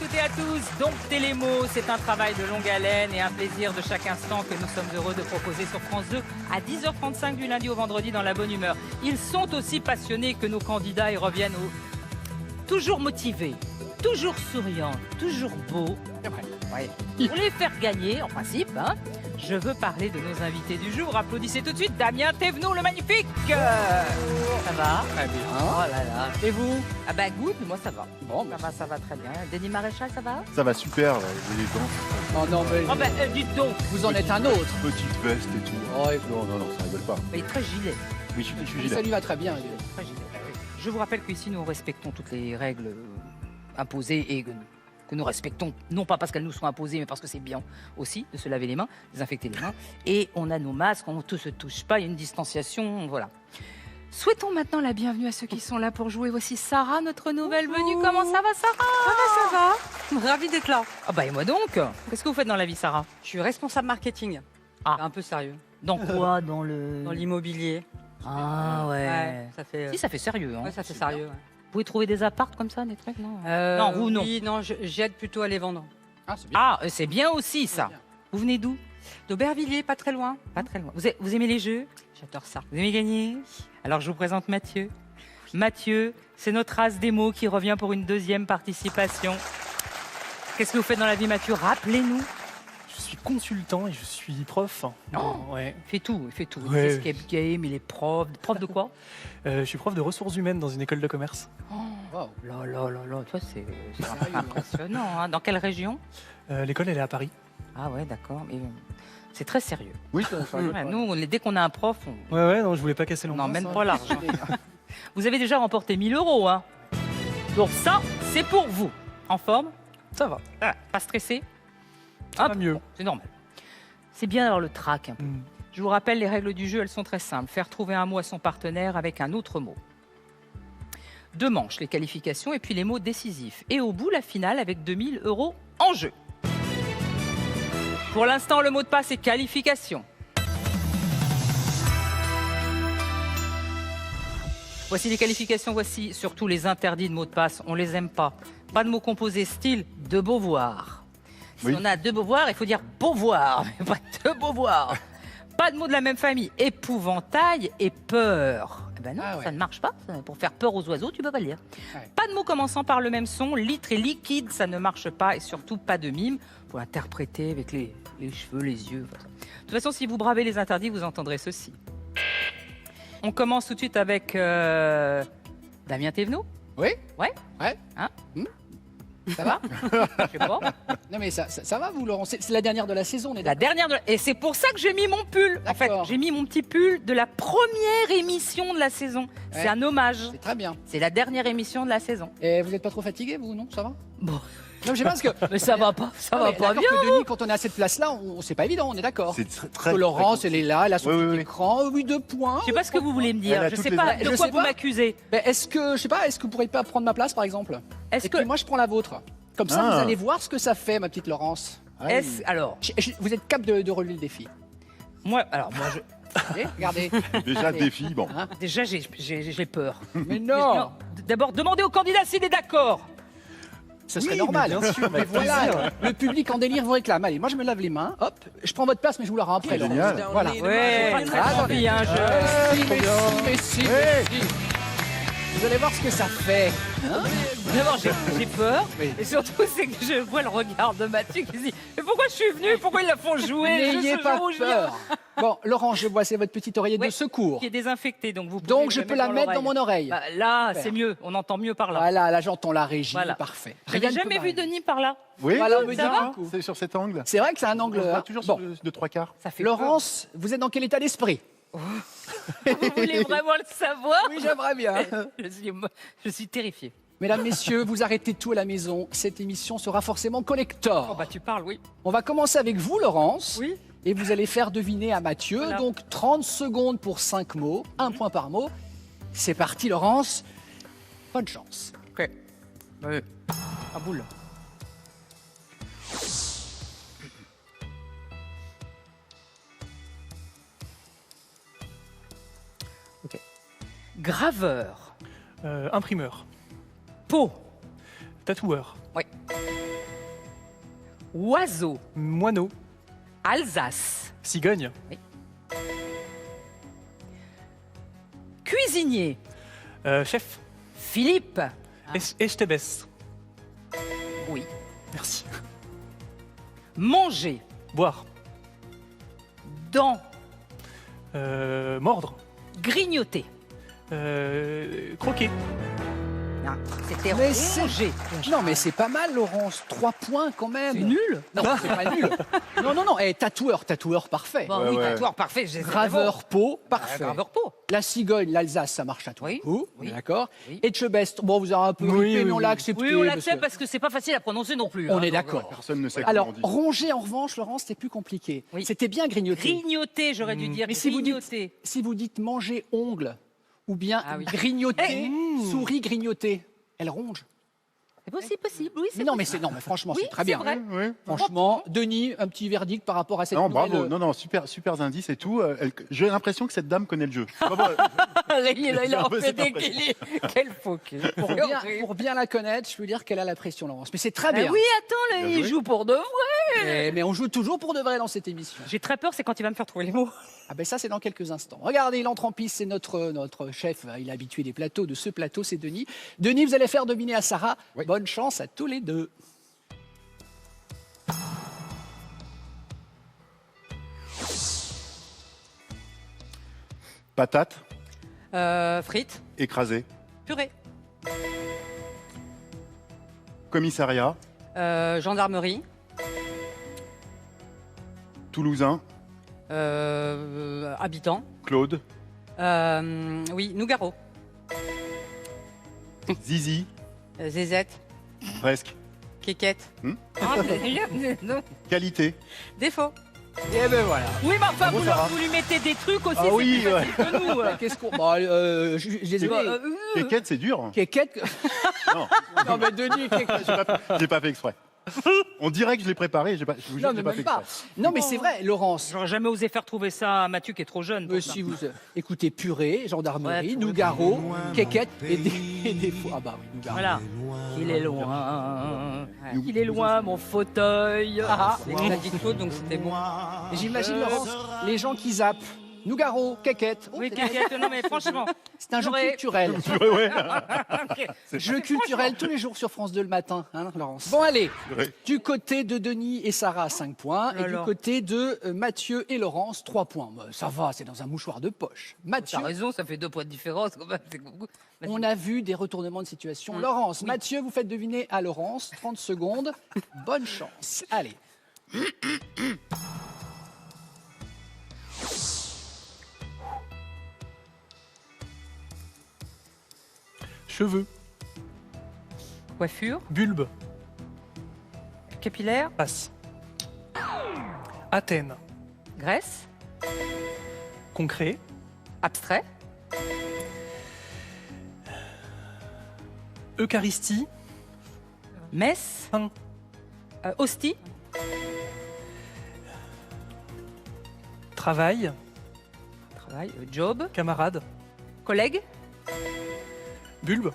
toutes et à tous. Donc Télémo, c'est un travail de longue haleine et un plaisir de chaque instant que nous sommes heureux de proposer sur France 2 à 10h35 du lundi au vendredi dans la bonne humeur. Ils sont aussi passionnés que nos candidats et reviennent toujours motivés, toujours souriants, toujours beaux. Ouais. Pour les faire gagner, en principe, hein, je veux parler de nos invités du jour. Applaudissez tout de suite Damien Thévenot, le magnifique. Ça va? Très bien. Oh là là. Et vous? Ah bah good, moi ça va. Bon, Ça va très bien. Denis Maréchal, ça va? Ça va super, élégant, Oh non, mais Oh bah dites donc. vous en êtes un autre. petite veste et tout. Oh, Non, ça rigole pas. Mais il est très gilet. Oui, je suis ça gilet. lui va très bien. Très gilet. Bah oui. Je vous rappelle qu'ici nous respectons toutes les règles imposées et que nous respectons, non pas parce qu'elles nous sont imposées, mais parce que c'est bien aussi de se laver les mains, désinfecter les mains. Et on a nos masques, on ne se touche pas, il y a une distanciation, voilà. Souhaitons maintenant la bienvenue à ceux qui sont là pour jouer. Voici Sarah, notre nouvelle venue. Comment ça va, Sarah? Ça va. Ravie d'être là. Ah bah et moi donc. Qu'est-ce que vous faites dans la vie, Sarah? Je suis responsable marketing. Ah. Un peu sérieux. Dans quoi? Dans Dans l'immobilier. Ah ouais. Ça fait. Si, ça fait sérieux. Hein. Ouais, ça fait sérieux. Ouais. Vous pouvez trouver des apparts comme ça, des trucs, non? Non, vous, non. Oui, non, j'aide plutôt à les vendre. Ah, c'est bien. Ah, c'est bien aussi, ça. bien. Vous venez d'où? D'Aubervilliers, pas très loin. Pas très loin. Vous aimez les jeux? J'adore ça. Vous aimez gagner? Alors, je vous présente Mathieu. Mathieu, c'est notre as des mots qui revient pour une deuxième participation. Qu'est-ce que vous faites dans la vie, Mathieu? Rappelez-nous. Je suis consultant et je suis prof. Ouais. Il fait tout, il fait tout. Il Ouais. fait escape game, il est prof. Prof de quoi? Je suis prof de ressources humaines dans une école de commerce. Wow. Là, là, là, là, toi, c'est impressionnant. Hein. Dans quelle région? L'école, elle est à Paris. Ah ouais, d'accord. Mais c'est très sérieux. Oui, ça Ouais, nous, dès qu'on a un prof, on Ouais, non, je voulais pas casser l'ambiance. n'emmène pas l'argent. Vous avez déjà remporté 1000 €, hein. Donc ça, c'est pour vous. En forme? Ça va, Ah, pas stressé? ça Hop, va mieux. bon, c'est normal. C'est bien d'avoir le trac un peu. Mm. Je vous rappelle, les règles du jeu, elles sont très simples. Faire trouver un mot à son partenaire avec un autre mot. 2 manches, les qualifications et puis les mots décisifs. Et au bout, la finale avec 2000 € en jeu. Pour l'instant, le mot de passe est qualification. Voici les qualifications, voici surtout les interdits de mots de passe. On les aime pas. Pas de mots composés style de Beauvoir. Si Oui. on a de Beauvoir, il faut dire Beauvoir, mais pas de Beauvoir. Pas de mots de la même famille. Épouvantail et peur. Eh ben non, Ah ouais. ça ne marche pas. Pour faire peur aux oiseaux, tu peux pas le dire. Ouais. Pas de mots commençant par le même son. Litre et liquide, ça ne marche pas. Et surtout, pas de mime. Pour interpréter avec les cheveux, les yeux. Voilà. De toute façon, si vous bravez les interdits, vous entendrez ceci. On commence tout de suite avec Damien Thévenot. Oui? Ouais. Ouais. Hein? Hmm. Ça va? Je sais pas. Non, mais ça va, vous, Laurent? C'est la dernière de la saison, on est La d'accord? dernière et c'est pour ça que j'ai mis mon pull. En fait, D'accord. j'ai mis mon petit pull de la première émission de la saison. C'est Ouais. un hommage. C'est très bien. C'est la dernière émission de la saison. Et vous n'êtes pas trop fatigué, vous, non? Ça va? Bon, Non, je sais pas, parce que. mais ça va pas, ça Non, va mais pas d'accord bien. que Denis, quand on est à cette place-là, c'est pas évident, on est d'accord. C'est très. Que Laurence, elle est là, elle a son Oui, petit oui, oui. écran. Oui, 2 points. Je sais pas ce que vous voulez me Elle dire. a Je toutes sais les pas infos. de Je quoi sais vous pas. m'accusez. Ben, est-ce que, je sais pas, est-ce que vous pourriez pas prendre ma place, par exemple? Est-ce Et que puis moi, je prends la vôtre. Comme ça, Ah. vous allez voir ce que ça fait, ma petite Laurence. alors Vous êtes capable de relever le défi. moi je Allez, regardez. Déjà, défi, bon. Hein? déjà j'ai peur. Mais non, D'abord demandez au candidat s'il est d'accord. ce serait Oui, normal. mais bien sûr, Mais avec voilà, plaisir. le public en délire vous réclame. Allez, moi je me lave les mains. Hop, je prends votre place, mais je vous la rends après. C'est Laurence. génial. Voilà. Ouais, Attendez. très envie, hein, Mais si. Vous allez voir ce que ça fait. D'abord, j'ai peur. Oui. Et surtout, c'est que je vois le regard de Mathieu qui se dit mais pourquoi je suis venu? Pourquoi ils la font jouer? N'ayez ce pas jour où je peur. Bon, Laurent, je vois, c'est votre petit oreiller Ouais. de secours. qui est désinfecté, donc vous pouvez Donc le je peux la mettre dans mon oreille. Bah, là, Super. c'est mieux. On entend mieux par là. Voilà, là j'entends la régie. Voilà. Parfait. J'avais ne peut jamais vu m'arrêter. Denis par là. Oui, Voilà, oui, me ça dit va. beaucoup. C'est sur cet angle. C'est vrai que c'est un angle. On voit hein. toujours Bon, de 3/4. Ça fait Laurence, vous êtes dans quel état d'esprit? peur. Vous voulez vraiment le savoir? Oui, j'aimerais bien. Je suis terrifié. Mesdames, messieurs, vous arrêtez tout à la maison. Cette émission sera forcément collector. Oh bah tu parles, oui. On va commencer avec vous, Laurence. Oui. Et vous allez faire deviner à Mathieu. Voilà. Donc 30 secondes pour 5 mots, 1 point par mot. C'est parti, Laurence. Bonne chance. Ok. Oui. À boule. Ok. Graveur. Imprimeur. Peau. Tatoueur. Oui. Oiseau. Moineau. Alsace. Cigogne. Cuisinier. Chef. Philippe. Echtebès. Oui. Merci. Manger. Boire. Dents. Mordre. Grignoter. Croquer. Non, c'était Mais c'est- ronger. Non, mais c'est pas mal, Laurence. 3 points quand même. C'est nul. Non, c'est pas nul. Non. Tatoueur parfait. Bon, Ouais, oui, ouais. tatoueur, parfait. j'ai- Graveur peau, Ah, parfait. graveur peau. La cigogne, l'Alsace, ça marche à tous les Oui, coups. On oui. est d'accord. Oui. Etchebest, bon, vous avez un peu Oui, ripé, oui, mais on oui. l'a accepté. Oui, on parce l'accepte que- parce que c'est pas facile à prononcer non plus. On hein, est donc, d'accord. Personne ne sait Alors, comment on dit. ronger, en revanche, Laurence, c'était plus compliqué. Oui. C'était bien grignoter. Grignoter, j'aurais dû dire. Mais si vous, dites, Grignoter. si vous dites manger ongle ou bien Ah oui. grignoter, souris grignoter, elle ronge. C'est possible, oui. Mais non, mais franchement, Oui, c'est très c'est bien. vrai. Ouais. Franchement, Denis, un petit verdict par rapport à cette Non, nouvelle... bravo. Non, super indice et tout. J'ai l'impression que cette dame connaît le jeu. Je sais pas pourquoi. Il a un peu fait cette des impression. guillis. Quel faux cul. Pour bien la connaître, je peux dire qu'elle a la pression, Laurence. Mais c'est très Ben bien. oui, attends, là, Bien il joué. joue pour de vrai. Mais on joue toujours pour de vrai dans cette émission. J'ai très peur, c'est quand il va me faire trouver les mots. Ah ben ça, c'est dans quelques instants. Regardez, il entre en piste, c'est notre chef. Il est habitué des plateaux. De ce plateau, c'est Denis. Denis, vous allez faire deviner à Sarah. Oui. Bonne chance à tous les deux. Patate Frites. écrasée. Purée. Commissariat Gendarmerie. toulousain. Habitant. Claude. Oui, Nougaro. Zizi. Zézette. Presque. Kékette. Ah, non. Qualité. Défaut. Et ben voilà. Oui, mais enfin, Bravo, Sarah. vous lui mettez des trucs aussi, Ah c'est oui, plus facile que nous. Qu'est-ce qu'on... Bon, désolé. Kékette, c'est dur. Kékette. Non, Non, mais Denis, Kékette. j'ai pas fait exprès. On dirait que je l'ai préparé. Je vous jure Non, que j'ai mais pas fait même pas. exprès. Non, mais c'est vrai, Laurence. J'aurais jamais osé faire trouver ça à Mathieu qui est trop jeune. pour Mais ça. si vous écoutez purée, gendarmerie, Ouais, Nougaro, Kékette et des fous. Ah bah oui, Nougaro. Voilà. Il est loin. Nous- Il est loin, mon fauteuil. Ah, C'est que t'as dit Claude, donc c'était bon. et j'imagine, Laurence, les gens qui zappent. Nougaro, Kékette. Oh, Oui, Kékette, non, mais franchement. c'est un jeu j'aurais- culturel. Ouais. Jeu culturel tous les jours sur France 2 le matin, hein, Laurence. Bon, allez, Ouais. du côté de Denis et Sarah, 5 points. Et du Alors. côté de Mathieu et Laurence, 3 points. Bah, ça va, c'est dans un mouchoir de poche. Mathieu, T'as raison, ça fait 2 points de différence quand même. c'est beaucoup. Vas-y. on a vu des retournements de situation. Laurence, Mathieu, vous faites deviner à Laurence. 30 secondes. Bonne chance. Allez. Cheveux. Coiffure, Bulbe. capillaire, Passe. Athènes. graisse, Concret. abstrait, Eucharistie. messe, Pain. hostie, Travail. travail, job, Camarade. collègue, Bulbe.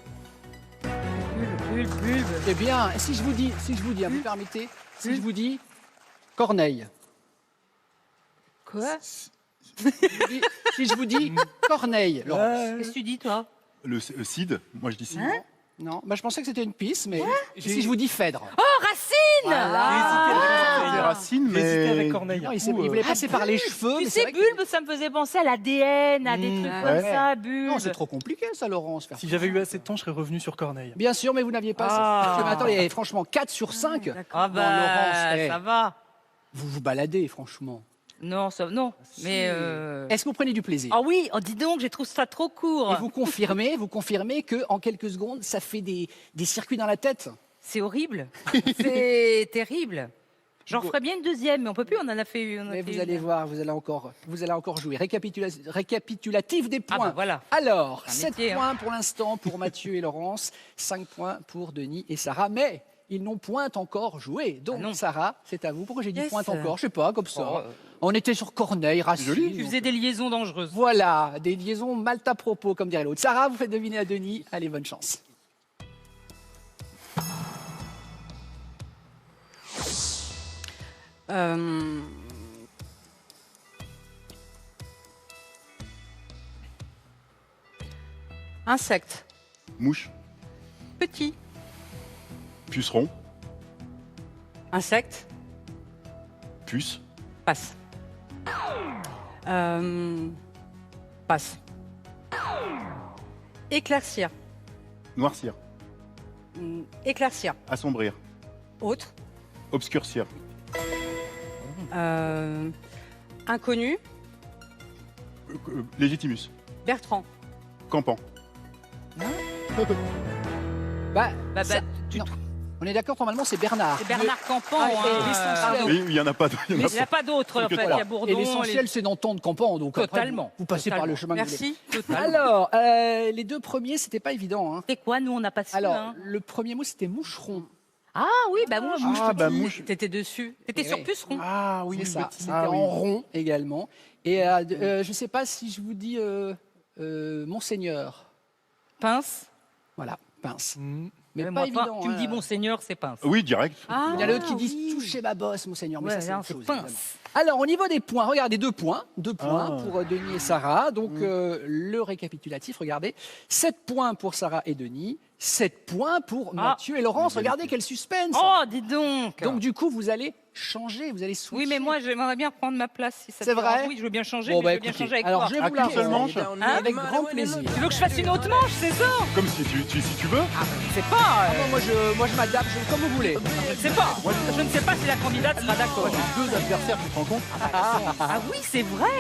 bulbe. Eh bien, si je vous dis, hein, vous permettez, si je vous dis Corneille. Quoi Si je vous dis Corneille, Laurence. Qu'est-ce que tu dis, toi? Le Cid. Moi, je dis Cid. Non, bah, je pensais que c'était une piste, mais si je vous dis Phèdre. Oh, Racine C'est Racine, J'ai hésité mais. avec Corneille. Non, il voulait passer par les cheveux. Tu mais c'est sais, vrai que- bulbe, ça me faisait penser à l'ADN, à des trucs ouais. comme ça, bulbe. Non, c'est trop compliqué ça, Laurence. faire Si ça. j'avais eu assez de temps, je serais revenu sur Corneille. Bien sûr, mais vous n'aviez pas ça. Ah. Parce que, mais attendez, franchement, 4 sur 5. Ah bah, Laurence, eh, ça va. vous vous baladez, franchement. Non, non. Mais Est-ce que vous prenez du plaisir ah oui, oh, dis donc, j'ai trouvé ça trop court. Et vous confirmez que en quelques secondes, ça fait des circuits dans la tête. C'est horrible. C'est terrible. J'en ferais bien une deuxième, mais on peut plus. On en a fait. Mais vous allez voir, vous allez encore jouer. Récapitulatif des Ah points. bah voilà. Alors, C'est un 7 métier, hein. points pour l'instant pour Mathieu et Laurence, 5 points pour Denis et Sarah. Mais ils n'ont point encore joué. Donc, Ah non. Sarah, c'est à vous. Pourquoi j'ai dit Yes. point encore? Je sais pas, comme ça. Oh, On était sur Corneille, Racine. Joli. Tu faisais des liaisons dangereuses. Voilà, des liaisons mal à propos, comme dirait l'autre. Sarah, vous faites deviner à Denis. Allez, bonne chance. Insecte. Mouche. Petit. Puceron. Insecte. Puce. Passe. Passe. Éclaircir. Noircir. Éclaircir. Assombrir. Autre. Obscurcir. Inconnu. Légitimus. Bertrand. Campant. Bah, Bah, non. On est d'accord, normalement, c'est Bernard. c'est Bernard Campan. Ah, et hein, l'essentiel- pardon. Oui, il n'y en a pas. Il y en a Il n'y a pas d'autre, en fait. Il y Voilà. a Bourdon. Et l'essentiel, c'est d'entendre Campan. Donc après, Totalement. vous passez par le chemin que vous voulez. Merci. Alors, les deux premiers, c'était pas évident. Hein. C'est quoi, nous, on n'a pas su. Alors, hein. le premier mot, c'était moucheron. Ah oui, bah moi, je Ah, bah, mouche. T'étais dessus. T'étais Eh sur oui. Puceron. Ah oui, C'est le ça. petit. C'était Ah, oui. en rond également. Et je ne sais pas si je vous dis Monseigneur. Pince. Voilà, pince. Mm. Mais Ouais, pas moi, évident. tu me dis hein. Monseigneur, c'est pince. Oui, direct. Ah, Il y en a d'autres qui disent oui. touchez ma bosse, Monseigneur. Mais Ouais, ça, c'est non, autre c'est chose. pince. évidemment. Alors, au niveau des points, regardez, 2 points. 2 points Ah. pour Denis et Sarah. Donc, le récapitulatif, regardez. 7 points pour Sarah et Denis. 7 points pour Mathieu et Laurence. Regardez quel suspense. Oh, dis donc. Donc, du coup, vous allez changer, vous allez switcher. Oui, mais moi, j'aimerais bien prendre ma place. Si ça C'est te dérange. vrai Oui, je veux bien changer, Bon, mais bah, je veux bien écoutez, changer avec alors, toi. je vais Ah, vous qu'une la seule rendre. manche Avec grand plaisir. Tu veux que je fasse une autre manche, c'est ça Comme si tu veux. C'est pas. Ah, moi, je m'adapte comme vous voulez. Je ne sais pas. Je ne sais pas si la candidate sera d'accord. Moi, j'ai 2 adversaires, tu te rends compte? Ah oui, c'est vrai.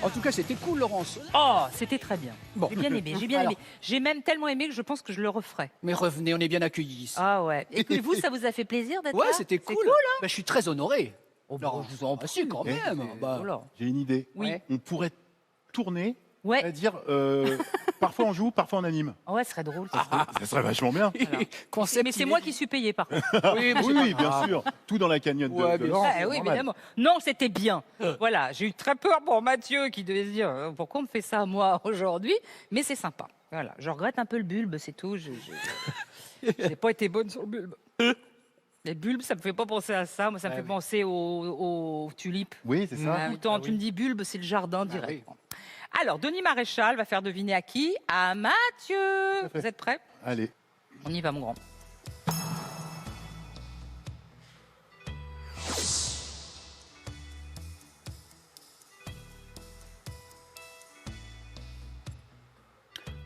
En tout cas, c'était cool, Laurence. Oh, c'était très bien. Bon. J'ai bien aimé. J'ai bien Alors. aimé. J'ai même tellement aimé que je pense que je le referai. Mais revenez, on est bien accueillis ici. Ah ouais. Et que vous, ça vous a fait plaisir d'être Ouais, là c'était cool. C'est cool, hein Bah, je suis très honoré. Oh, Alors, je vous en prie quand Eh, même. Bah, Oh là. J'ai une idée. Oui. Ouais. On pourrait tourner, Ouais. c'est-à-dire parfois on joue, parfois on anime. Oh ouais, ce serait drôle. Ça. Ça serait vachement bien. concept Mais c'est moi qui suis payé par contre. Oui, Oui, bien sûr. Tout dans la cagnotte Ouais, de bien Laurence. Ah, c'est oui, normal. évidemment. Non, c'était bien. Voilà, j'ai eu très peur pour Mathieu qui devait se dire pourquoi on me fait ça à moi aujourd'hui, mais c'est sympa. Voilà, je regrette un peu le bulbe, c'est tout. Je n'ai pas été bonne sur le bulbe. Les bulbes, ça me fait pas penser à ça. Moi, ça me Ah fait oui. penser aux tulipes. Oui, c'est ça. Autant tu me dis bulbe, c'est le jardin direct. Alors, Denis Maréchal va faire deviner à qui? À Mathieu. Vous êtes prêts? Allez. On y va, mon grand.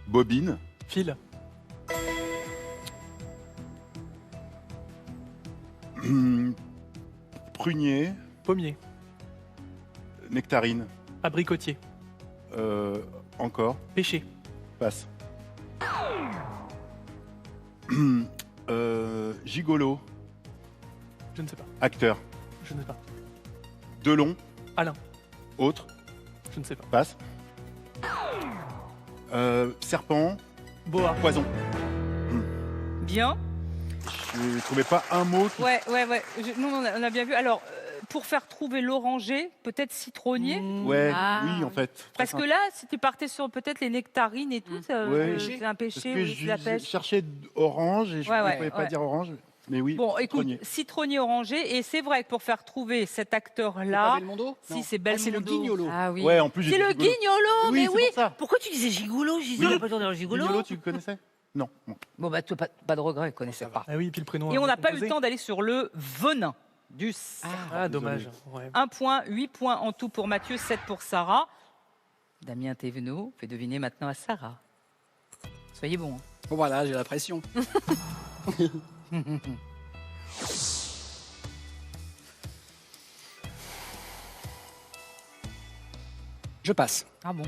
Bobine. Fil. Prunier. Pommier. Nectarine. Abricotier. Encore. Pêcher. Passe. Gigolo. Je ne sais pas. Acteur. Je ne sais pas. Delon. Alain. Autre. Je ne sais pas. Passe. Serpent. Boa. Poison. Bien. Je ne trouvais pas un mot qui... Ouais. Nous, on a bien vu. Alors, pour faire trouver l'oranger, peut-être citronnier. Ouais, Ah. oui, en fait. Parce que là, si tu partais sur peut-être les nectarines et tout, ça, Ouais. c'est un Parce péché, que oui, c'est la je pêche. cherchais orange et je Ouais, ne ouais, pouvais pas ouais. dire orange. Mais oui, Bon, écoute, citronnier. citronnier orangé, et c'est vrai que pour faire trouver cet C'est pas acteur-là, Belmondo si Non. c'est Ah, c'est le Belmondo. guignolo. Ah oui. Ouais, en plus, j'ai C'est dit le gigolo. guignolo, mais c'est oui. pour ça. Pourquoi tu disais gigolo? Je disais, on n'a pas le temps d'aller gigolo. Guignolo, tu le connaissais? Non. Bon. Bon, bah, pas de regret, je connaissais pas. Ah oui, puis le prénom. Et on n'a pas eu composé. le temps d'aller sur le venin du serpent. Ah, dommage. Ouais. 1 point, 8 points en tout pour Mathieu, 7 pour Sarah. Damien Thévenot fait deviner maintenant à Sarah. Soyez bons. hein. Bon, voilà, j'ai la pression. Je passe. Ah bon?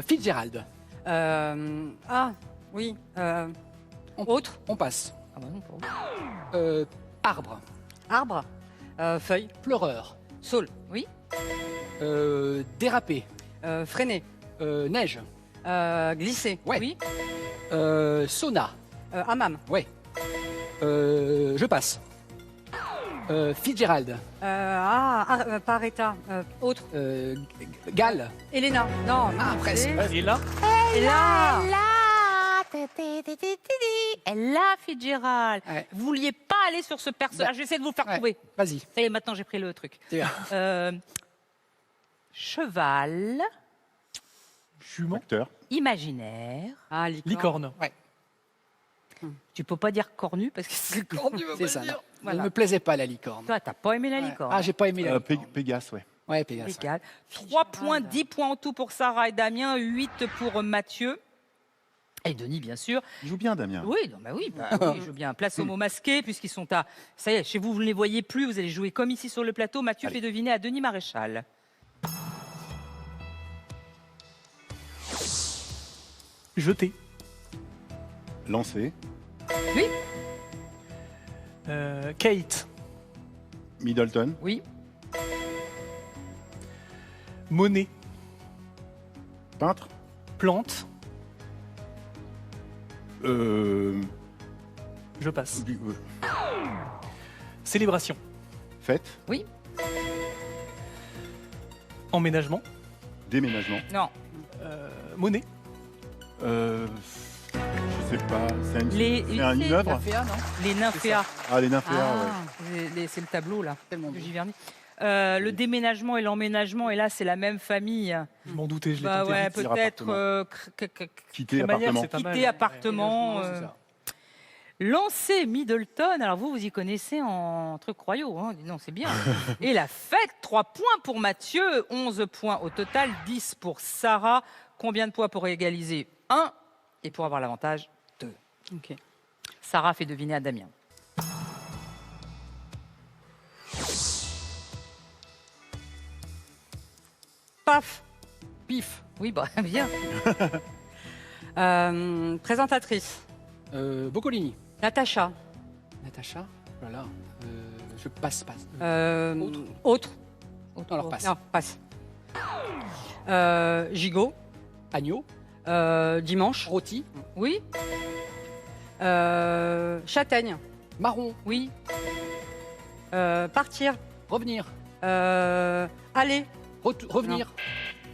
Fitzgerald. Ah, oui. Autre. On passe. Ah bah non, pas. Arbre. Arbre. Feuille. Pleureur. Saule. Oui? Dérapé. Freiner. Neige. Glisser. Ouais. Oui? Sauna. Hammam. Ouais. Je passe. Fitzgerald. Pas Aretha. Autre. Gall. Elena. Non. Ah, presque. Et là, Ella. Elle l'a, Fitzgerald. Ouais. Vous vouliez pas aller sur ce personnage. J'essaie de vous le faire Ouais. trouver. Vas-y. Ça y est, maintenant j'ai pris le truc. C'est bien. Cheval Jument. Acteur. imaginaire. Ah, licorne. Licorne. Ouais, Tu peux pas dire cornu parce que c'est le cornu. c'est ça. Non. Voilà. Elle me plaisait pas la licorne. Toi, t'as pas aimé la Ouais. licorne. Ah, j'ai pas aimé la licorne. Pégase, ouais. Ouais, Pégase. ouais. Légal. 3 points, 10 points en tout pour Sarah et Damien, 8 pour Mathieu. Et Denis, bien sûr. Il joue bien, Damien. Oui, non, bah oui, je veux bien. Place aux mots masqués, puisqu'ils sont à. Ça y est, chez vous, vous ne les voyez plus, vous allez jouer comme ici sur le plateau. Mathieu Allez. fait deviner à Denis Maréchal. Jeté. Lancé. Oui, Kate. Middleton. oui, Monnaie. Peintre. Plante. Euh, Je passe. du- Célébration. Fête. oui, Emménagement. Déménagement. non. Monnaie. Je sais pas. C'est une c'est- œuvre. Féa, non Les nymphéas. Ah, les nymphéas, Ah, ouais. C'est le tableau, là, Tellement de beau. Giverny. Le déménagement et l'emménagement, et là, c'est la même famille. Je m'en doutais, je l'ai Bah tenté ouais, vite. dire peut-être appartement. Quitter De manière, appartement. c'est pas mal. quitter appartement. Ouais, c'est ça. Lancer Middleton, alors vous y connaissez en trucs royaux, hein. Non, c'est bien. Et la fête, 3 points pour Mathieu, 11 points au total, 10 pour Sarah. Combien de points pour égaliser? 1. Et pour avoir l'avantage, 2. ok. Sarah fait deviner à Damien. Paf. Pif. Oui, bah, bien. Présentatrice. Boccolini. Natacha. Natacha. Voilà. Je passe. Autre. Non, alors passe. Non, passe. Gigot. Agneau. Dimanche. Rôti. Oui, Châtaigne. Marron. oui, Partir. Revenir. Aller. Revenir.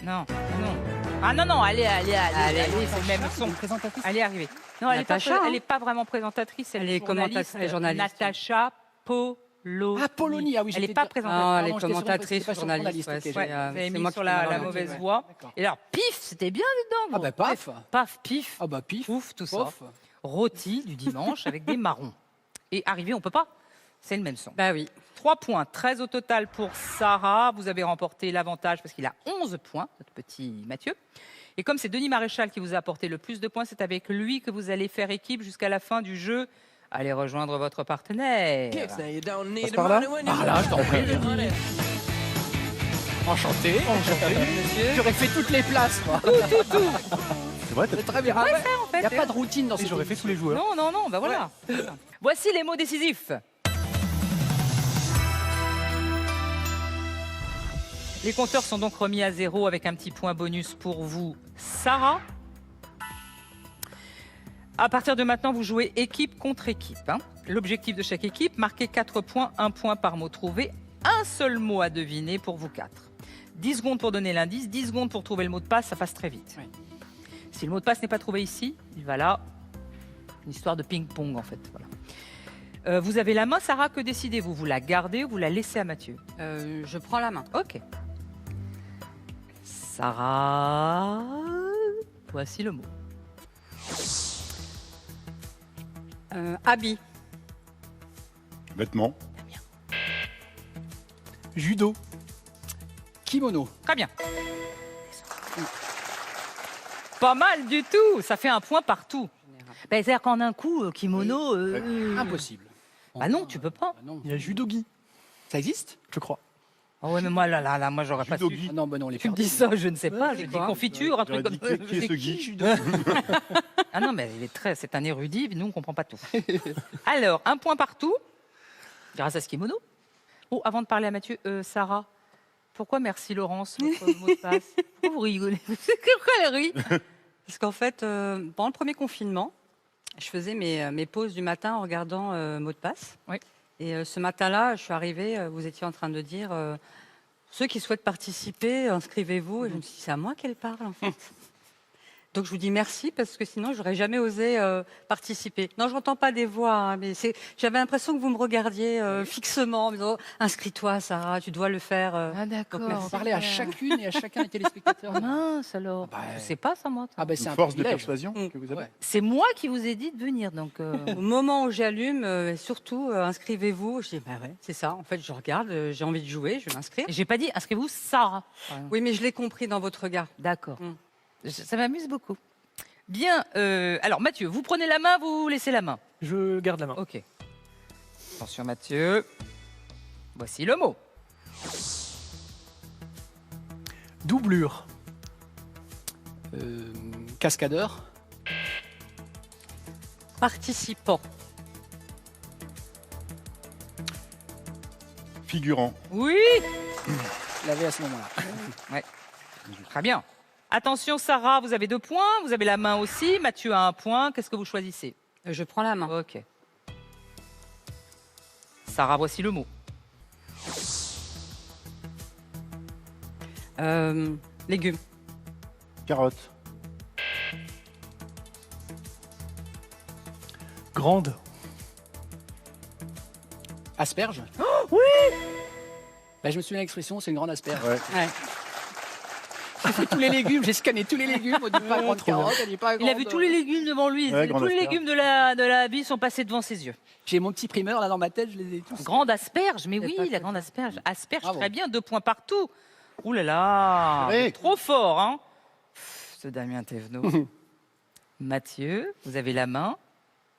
non, non. Ah non, non, allez, c'est le même son. Présentatrice. Elle est arrivée. Non, elle Natacha, n'est pas vraiment présentatrice, elle est commentatrice, elle est journaliste. Natacha Polony. Ah, Polony. Ah oui, Elle n'est j'étais pas dit- présentatrice. Non, elle est j'étais sur- commentatrice, j'étais pas sur journaliste. ok, ouais, Ouais, j'ai- vous avez c'est mis moi sur qui la l'ai mauvaise ouais. voie. D'accord. Et alors, pif, c'était bien dedans. Ah vous. bah paf. Paf, pif, Ah bah pif. ouf, tout ça. Pof. Rôti du dimanche avec des marrons. Et arrivé, on peut pas. C'est le même son. Bah oui. 3 points, 13 au total pour Sarah. Vous avez remporté l'avantage parce qu'il a 11 points, notre petit Mathieu. Et comme c'est Denis Maréchal qui vous a apporté le plus de points, c'est avec lui que vous allez faire équipe jusqu'à la fin du jeu. Allez rejoindre votre partenaire. Passe par là. Ah là, je t'en prie. Denis. Enchanté. Monsieur. J'aurais fait toutes les places, moi. C'est vrai, t'as C'est très bien. En Il n'y a fait, pas de routine dans Et cette j'aurais fait tous émission. les joueurs. Non, non, non, bah voilà. Voici les mots décisifs. Les compteurs sont donc remis à 0 avec un petit point bonus pour vous, Sarah. À partir de maintenant, vous jouez équipe contre équipe, hein. L'objectif de chaque équipe, marquer 4 points, 1 point par mot trouvé, un seul mot à deviner pour vous 4. 10 secondes pour donner l'indice, 10 secondes pour trouver le mot de passe, ça passe très vite. Oui. Si le mot de passe n'est pas trouvé ici, il va là. Une histoire de ping-pong en fait. Voilà. Vous avez la main, Sarah, que décidez-vous? Vous la gardez ou vous la laissez à Mathieu? Je prends la main. Ok. Sarah, voici le mot. Habit. Vêtements. Judo. Kimono. Très bien. Pas mal du tout. Ça fait un point partout. Ben, c'est-à-dire qu'en un coup, kimono. Impossible. Bah non, tu peux pas. Ah non. Il y a judogi, Ça existe? je crois. Ah ouais, mais moi, là, moi, j'aurais pas su. Judogi. Ah non, bah non, les Tu me dis ça, je ne sais pas. J'ai dit confiture, un J'aurais truc dit, comme ça. qui est ce Guy Ah non, mais c'est un érudit, nous, on ne comprend pas tout. Alors, un point partout, grâce à ce kimono. Oh, avant de parler à Mathieu, Sarah, pourquoi merci Laurence, votre mot de passe? Pourquoi vous rigolez? Pourquoi elle rit? Parce qu'en fait, pendant le premier confinement, je faisais mes pauses du matin en regardant mot de passe. Oui. Et ce matin-là, je suis arrivée, vous étiez en train de dire ceux qui souhaitent participer, inscrivez-vous. Et je me suis dit, c'est à moi qu'elle parle, en fait. Donc je vous dis merci parce que sinon j'aurais jamais osé participer. Non, j'entends pas des voix, hein, mais j'avais l'impression que vous me regardiez fixement en me disant inscris-toi Sarah, tu dois le faire. Ah d'accord. Donc, merci. On parlait à chacune et à chacun des téléspectateurs. Mince alors. Ah bah, Je sais pas ça moi. Ah ben c'est Une un force de privilège. persuasion Mm. que vous avez. Ouais. C'est moi qui vous ai dit de venir donc. Au moment où j'allume, surtout inscrivez-vous. Je dis bah ouais, c'est ça. En fait, je regarde, j'ai envie de jouer, je vais m'inscrire. J'ai pas dit inscrivez-vous Sarah. Oui, mais je l'ai compris dans votre regard. D'accord. Mm. Ça m'amuse beaucoup. Bien. Alors Mathieu, vous prenez la main, vous laissez la main. Je garde la main. Ok. Attention Mathieu. Voici le mot. Doublure. Cascadeur. Participant. Figurant. Oui. Je l'avais à ce moment-là. Très bien. Attention Sarah, vous avez 2 points. Vous avez la main aussi. Mathieu a 1 point. Qu'est-ce que vous choisissez? Je prends la main. Ok. Sarah, voici le mot. Légumes. Carotte. Grande. Asperge. Ben, je me souviens de l'expression, c'est une grande asperge. Ouais. Ouais. J'ai fait tous les légumes, j'ai scanné tous les légumes. On dit pas grande trop bien. carotte, on dit pas Il grande... a vu tous les légumes devant lui. Ouais, tous grande les asperge. légumes de la vie sont passés devant ses yeux. J'ai mon petit primeur là dans ma tête, je les ai tous. Grande asperge, mais C'est oui, pas la fait. grande asperge. Asperge, Bravo. très bien, 2 points partout. Ouh là là, Ouais. trop fort, hein. Ce Damien Thévenot. Mathieu, vous avez la main.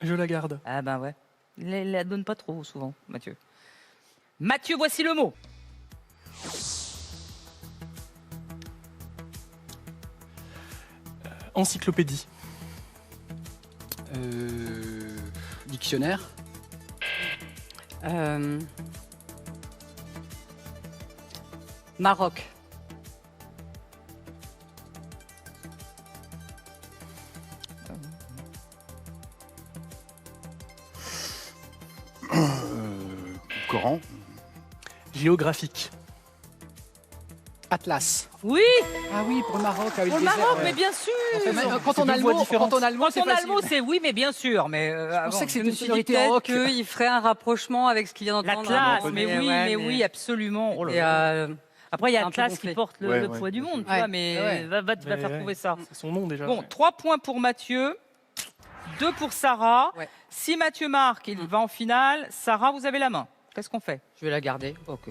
Je la garde. Ah ben ouais. Il la donne pas trop souvent, Mathieu. Mathieu, voici le mot. Encyclopédie. Dictionnaire. Maroc. Coran. Géographique. Atlas. Oui, Ah oui, pour le Maroc. Avec pour le le désert, Maroc, ouais. mais bien sûr. Quand on deux a le voix mot, différentes. quand on a le mot, Quand c'est on a le facile. mot, c'est oui, mais bien sûr. Mais Je avant. pensais que Je c'était me une suis dit sonorité en peut-être rock. qu'il ferait un rapprochement avec ce qu'il vient d'entendre. L'Atlas, avant, mais oui, ouais, oui, absolument. Oh là Et, là. Après, il y a un peu Atlas gonflé. qui porte le Ouais, poids du monde, tu Ouais. vois, mais Ouais. va Mais faire ouais. trouver ça. C'est son nom déjà. Bon, 3 points pour Mathieu, 2 pour Sarah. Ouais. Si Mathieu marque, il va en finale. Sarah, vous avez la main. Qu'est-ce qu'on fait? Je vais la garder. Ok.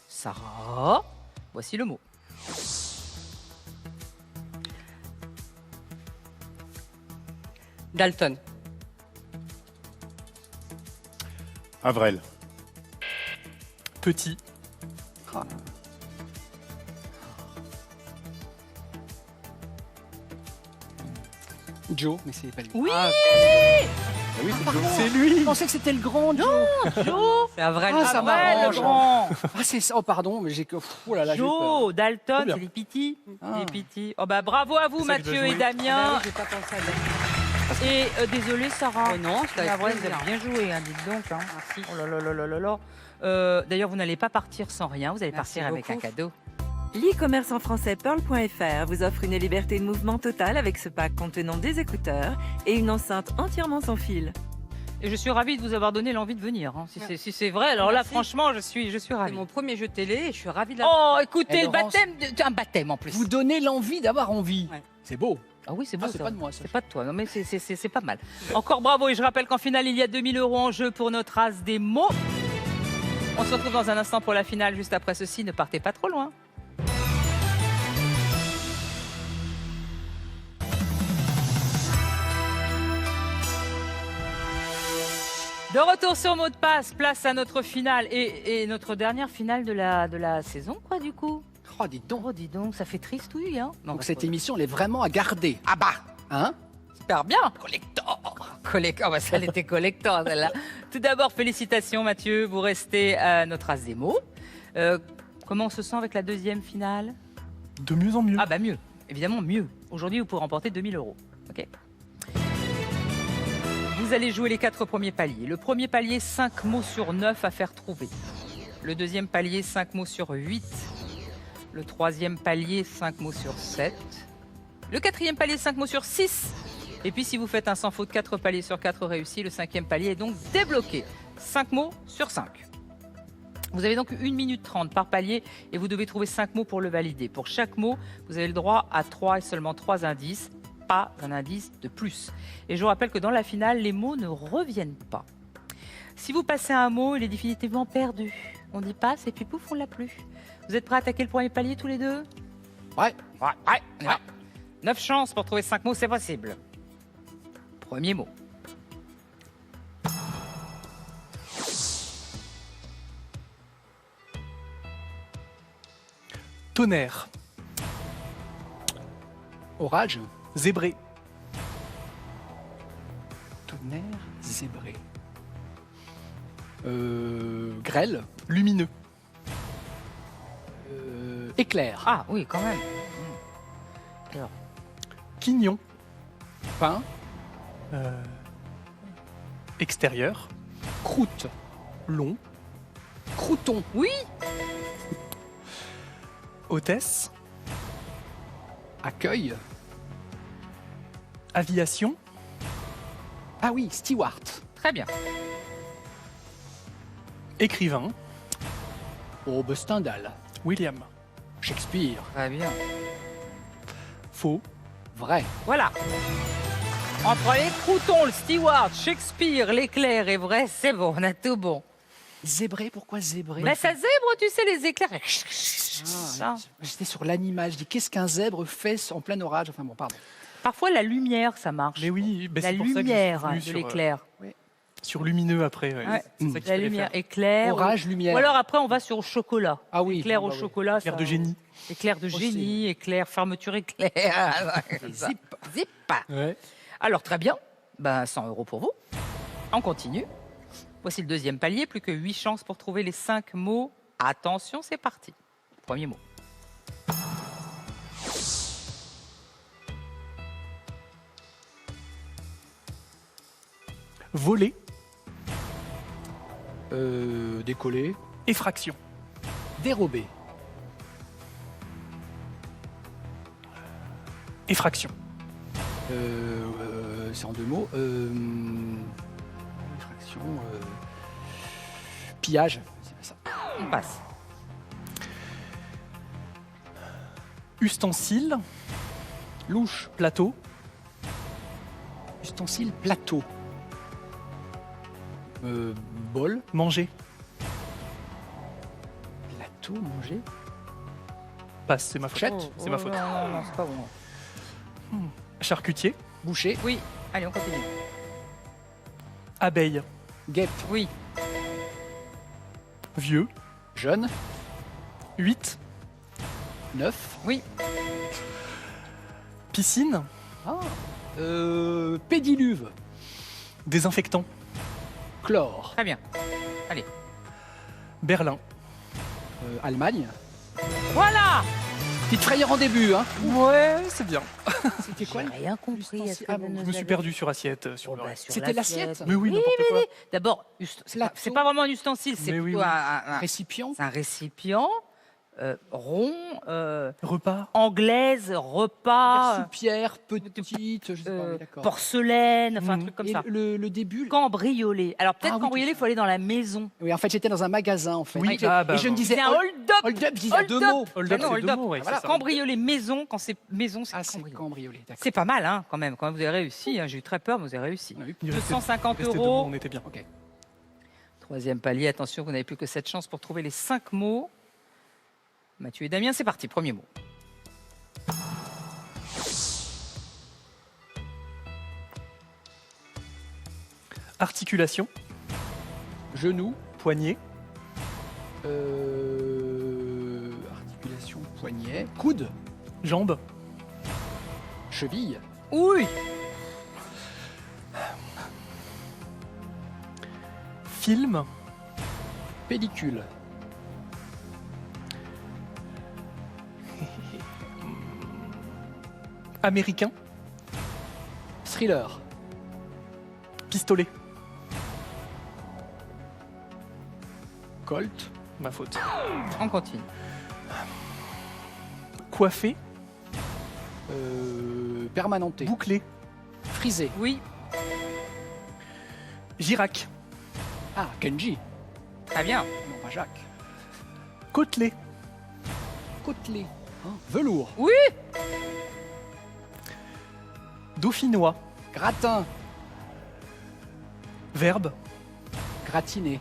Sarah, voici le mot. Dalton. Avril. Petit. Joe, mais c'est pas lui. Oui, Ah, Ah oui, c'est Joe. C'est lui. Je pensais que c'était le grand Joe. Joe. c'est un vrai. Ah, ça Ouais, m'arrange. le grand. Ah, c'est ça. Oh, pardon, mais j'ai que. Oh là là, j'ai eu peur. Joe, Dalton, Trop bien. c'est les petits. Ah. Les petits. Oh bah bravo à vous, C'est ça que je Mathieu dois et jouer. Damien. J'ai pas pensé à Dalton. Et désolé, Sarah. Oh non, c'était La avec vraie, vous plaisir. avez bien joué, hein, dites donc. Hein. Merci. Oh là là là là là là. D'ailleurs, vous n'allez pas partir sans rien. Vous allez Merci partir avec un beaucoup. cadeau. L'e-commerce en français Pearl.fr vous offre une liberté de mouvement totale avec ce pack contenant des écouteurs et une enceinte entièrement sans fil. Et je suis ravie de vous avoir donné l'envie de venir. Hein. Si c'est vrai, alors là, Merci. franchement, je suis C'est ravie. mon premier jeu télé et je suis ravie de l'avoir. Oh, écoutez, Et le Laurence, baptême, un baptême en plus. Vous donnez l'envie d'avoir envie. Ouais. C'est beau. Ah oui, c'est beau. Ah, c'est ça. pas de moi, ça. C'est pas de toi, non, mais c'est pas mal. Encore bravo, et je rappelle qu'en finale, il y a 2000 € en jeu pour notre as des mots. On se retrouve dans un instant pour la finale, juste après ceci. Ne partez pas trop loin. De retour sur mot de passe, place à notre finale et notre dernière finale de la saison, quoi, du coup. Oh, dites donc. Oh, dis donc, ça fait triste, oui, hein. Non, Donc bah, cette c'est émission, elle est vraiment à garder. Ah bah Hein super bien. Collector. Collector, bah, ça, elle était collector, celle-là. Tout d'abord, félicitations, Mathieu. Vous restez à notre as des mots. Comment on se sent avec la deuxième finale? De mieux en mieux. Ah bah mieux, évidemment mieux. Aujourd'hui, vous pourrez remporter 2000 €. Ok. Vous allez jouer les 4 premiers paliers. Le premier palier, 5 mots sur 9 à faire trouver. Le deuxième palier, 5 mots sur 8. Le troisième palier, 5 mots sur 7. Le 4e palier, 5 mots sur 6. Et puis si vous faites un sans faute, 4 paliers sur 4 réussis, le 5e palier est donc débloqué. 5 mots sur 5. Vous avez donc 1 minute 30 par palier et vous devez trouver 5 mots pour le valider. Pour chaque mot, vous avez le droit à 3 et seulement 3 indices, pas un indice de plus. Et je vous rappelle que dans la finale, les mots ne reviennent pas. Si vous passez un mot, il est définitivement perdu. On y passe et puis pouf, on l'a plus. Vous êtes prêts à attaquer le premier palier tous les deux? Ouais. Ouais. 9 chances pour trouver 5 mots, c'est possible. Premier mot. Tonnerre. Orage. Zébré. Tonnerre. Zébré. Grêle. Lumineux. Éclair. Ah oui, quand même. Alors, Quignon. Pain. Extérieur. Croûte. Long. Crouton. oui, Hôtesse. Accueil. Aviation. Ah oui, steward. très bien. Écrivain. Aube Stendhal. William. Shakespeare. Très bien. Faux. Vrai. Voilà. Entre les croutons, le steward, Shakespeare, l'éclair et vrai, c'est bon, on a tout bon. Zébré, pourquoi zébré? Mais ça zèbre, tu sais, les éclairs. Ah, j'étais sur l'animal. Je dis, qu'est-ce qu'un zèbre fait en plein orage? Enfin bon, pardon. Parfois, la lumière, ça marche. Mais oui, La c'est pour ça que je lumière suis venu de l'éclair. sur lumineux après. Ouais. Ouais, C'est ça qu'il la fallait lumière, faire. éclair. Orage, lumière. Ou alors après, on va sur chocolat. Ah oui. Éclair Ah au bah oui. chocolat. Éclair ça- de génie. Éclair de Aussi. génie, éclair, fermeture éclair. Zip. Zip. Ouais. Alors, très bien. Ben, 100 € pour vous. On continue. Voici le deuxième palier. Plus que 8 chances pour trouver les 5 mots. Attention, c'est parti. Premier mot. Voler. Décoller. Effraction. Dérober. Effraction. C'est en 2 mots. Infraction. Pillage. C'est ça. On passe. Ustensile. Louche. Plateau. Ustensile. Plateau. Bol. Manger. Plateau. Manger. Passe, c'est ma faute. Fourchette. C'est ma faute. Non, non, c'est pas bon. Charcutier. Boucher. Oui, allez, on continue. Abeille. Guêpe. Oui, Vieux. Jeune. 8. 9. oui, Piscine. Ah. Pédiluve. Désinfectant. Chlore. très bien. Berlin. Allemagne. Voilà. Petite frayeur en début, hein. Ouais, c'est bien. C'était quoi? J'ai rien compris. Est-ce que Ah vous bon, nous Je me suis avez- perdu sur assiette. Sur Oh, le bah, reste. sur C'était l'assiette. Mais oui, n'importe quoi. D'abord, Plateau. c'est pas vraiment un ustensile, c'est Mais oui, plutôt oui. un Récipient. c'est un récipient rond, Repas. anglaise, repas, Soupière, petite, je sais pas, oui, d'accord. porcelaine, enfin un Mhm. truc comme Et ça. le début. Cambriolé. Alors peut-être Ah oui, cambriolé, il tout faut aller dans la maison. Oui, en fait, j'étais dans un magasin, en fait. Oui, Et, ah, bah, et je me bon. disais. C'est un hold-up. Hold-up, je disais Hold deux up. mots. Hold Ah up, non, c'est hold deux up. mots, ouais, Voilà, c'est ça. cambriolé maison, quand c'est maison, c'est Ah, c'est cambriolé. cambriolé, d'accord. C'est pas mal, hein, quand même. Quand même, vous avez réussi. Hein. J'ai eu très peur, mais vous avez réussi. Oui. Il restait- 250 restait deux mots, €. on était bien. Troisième palier, attention, vous n'avez plus que 7 chances pour trouver les 5 mots. Mathieu et Damien, c'est parti, premier mot. Articulation. Genou. Poignet. Articulation, poignet. Coude. Jambe. Cheville. Oui, Film. Pellicule. Américain. Thriller. Pistolet. Colt. Ma faute. on continue. Coiffé. Permanenté. Bouclé. Frisé. Oui, Girac. Ah, Kenji. très bien. Non, pas Jacques. Côtelé. Côtelé. Velours. Oui, Dauphinois. Gratin. Verbe. Gratiné.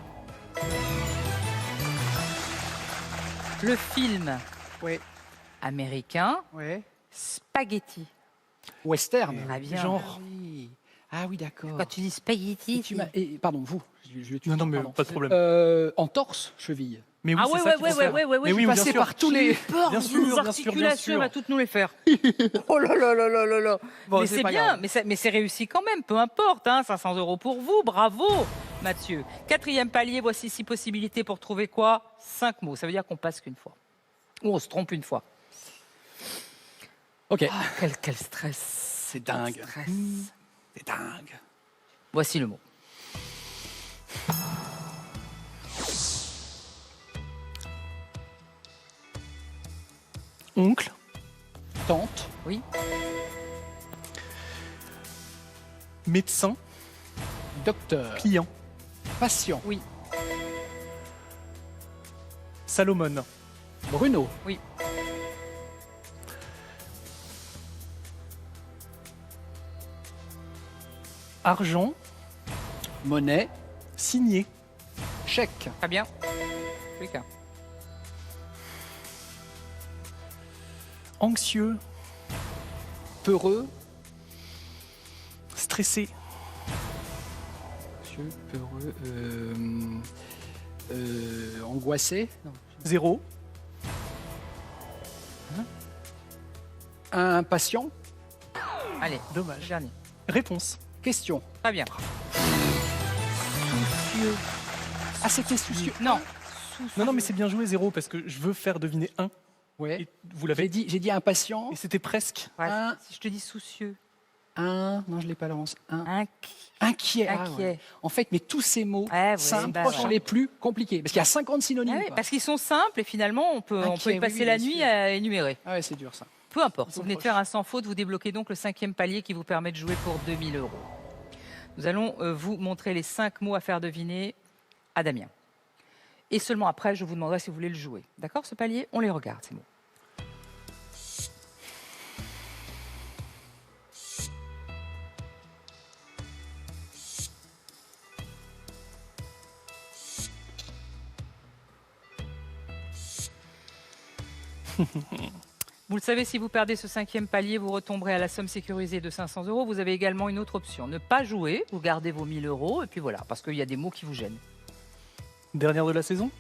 le film Oui. américain Oui. Spaghetti. Western. Très bien. Genre. Oui. Ah oui, d'accord. Quand tu dis spaghetti, Et tu m'as- et- pardon, vous. Je tue. Non, non, mais Pardon. pas de problème. Entorse, cheville. Mais oui, Ah c'est ouais, ça ouais, qu'il faut ouais, faire. ouais, ouais, Mais oui, j'ai bien passé sûr. par tous les- Bien sûr, les bien sûr, bien articulations, sûr. à toutes nous les faire. Oh là là là là là là. Bon, mais c'est pas bien, grave. mais c'est réussi quand même, peu importe. 500 € pour vous, bravo Mathieu. 4e palier, voici 6 possibilités pour trouver quoi 5 mots, ça veut dire qu'on passe qu'une fois. Ou on se trompe une fois. Ok. Quel stress. C'est dingue. Quel stress. C'est dingue. Voici le mot. Oncle. Tante. Oui. Médecin. Docteur. Client. Patient. Oui. Salomon. Bruno. Oui. Argent. Monnaie. Signé. Chèque. Très bien. Quelqu'un. Anxieux. Peureux. Stressé. Monsieur, peureux. Angoissé. Non. 0. Impatient. Allez, Dommage. dernier. Réponse. Question. Très bien. Soucieux. Ah, c'était soucieux. Non. Non, non, mais c'est bien joué 0 parce que je veux faire deviner 1. Ouais. Et vous l'avez dit. J'ai dit impatient. Et c'était presque. Ouais, Un. Si je te dis soucieux. Non, je l'ai pas lancé. Inquiet. Ah, Inquiet. ouais. En fait, mais tous ces mots Ouais, simples bah, sont ouais. les plus compliqués. Parce qu'il y a 50 synonymes. Ah oui, quoi. parce qu'ils sont simples et finalement, on peut y Inquiet, passer oui, la bien nuit sûr. à énumérer. Ah ouais, c'est dur ça. Peu importe, sont vous venez de proches. faire un sans faute, vous débloquez donc le 5e palier qui vous permet de jouer pour 2000 €. Nous allons vous montrer les 5 mots à faire deviner à Damien. Et seulement après, je vous demanderai si vous voulez le jouer. D'accord, ce palier? On les regarde, ces mots. Vous le savez, si vous perdez ce 5e palier, vous retomberez à la somme sécurisée de 500 €. Vous avez également une autre option. Ne pas jouer, vous gardez vos 1000 €, et puis voilà, parce qu'il y a des mots qui vous gênent. Dernière de la saison.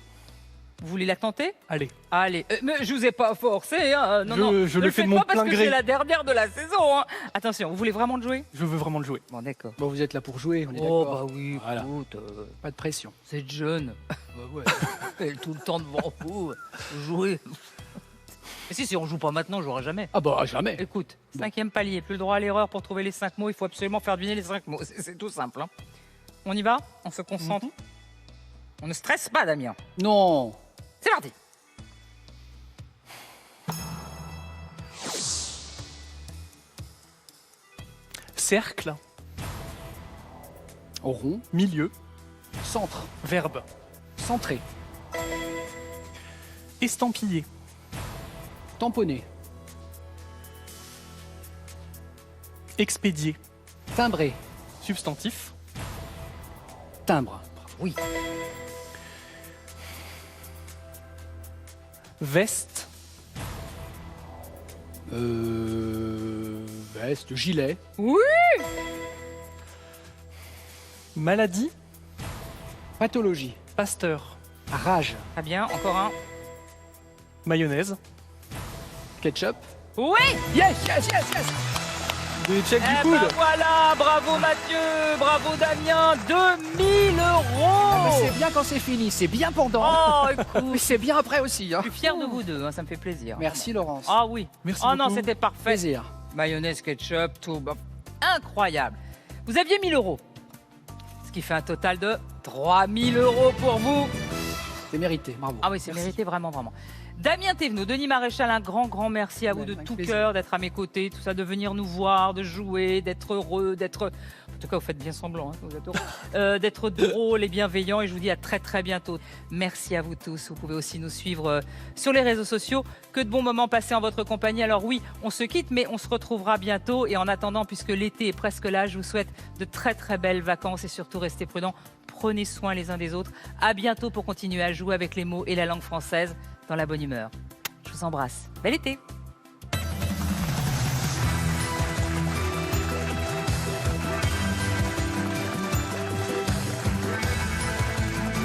Vous voulez la tenter? Allez. Allez, mais je vous ai pas forcé, hein. Non, Je- non, je ne le faites fais de mon pas parce plein que gré. c'est la dernière de la saison, hein. Attention, vous voulez vraiment le jouer? Je veux vraiment le jouer. Bon, d'accord. Bon, vous êtes là pour jouer, on est Oh, d'accord. bah oui, Voilà. écoute, Pas de pression. c'est jeune. Elle tout le temps devant vous, jouer. Mais si on joue pas maintenant, je jouerai jamais. Ah bah jamais. Écoute, 5e palier, plus le droit à l'erreur pour trouver les 5 mots. Il faut absolument faire deviner les 5 mots. C'est tout simple. Hein. On y va? On se concentre? On ne stresse pas, Damien. Non. C'est parti. Cercle. Rond. Milieu. Centre. Verbe. Centré. Estampillé. Tamponné. Expédié. Timbré. Substantif. Timbre. Oui. Veste. Veste. Gilet. Oui. Maladie. Pathologie. Pasteur. Rage. Très bien, encore un. Mayonnaise. Ketchup. Oui. Yes, yes, yes, yes. Des checks du Eh food. ben voilà, bravo Mathieu, bravo Damien, 2000 Ah bah, €. c'est bien quand c'est fini, c'est bien pendant. Oh, Mais écoute, c'est bien après aussi. Hein. je suis fier de vous deux, hein, ça me fait plaisir. Merci Laurence. Ah oui. Merci Oh non, beaucoup. c'était parfait. Plaisir. Mayonnaise, ketchup, tout. Bah, incroyable. Vous aviez 1000 €. Ce qui fait un total de 3000 € pour vous. C'est mérité, bravo. Ah oui, c'est mérité vraiment, vraiment. Damien Thévenot, Denis Maréchal, un grand merci à vous de Avec tout plaisir. cœur d'être à mes côtés, tout ça, de venir nous voir, de jouer, d'être heureux, d'être... En tout cas, vous faites bien semblant, hein, que vous êtes heureux. D'être drôle et bienveillant. Et je vous dis à très bientôt. Merci à vous tous. Vous pouvez aussi nous suivre sur les réseaux sociaux. Que de bons moments passés en votre compagnie. Alors oui, on se quitte, mais on se retrouvera bientôt. Et en attendant, puisque l'été est presque là, je vous souhaite de très belles vacances et surtout restez prudents. Prenez soin les uns des autres. À bientôt pour continuer à jouer avec les mots et la langue française dans la bonne humeur. Je vous embrasse. Bel été!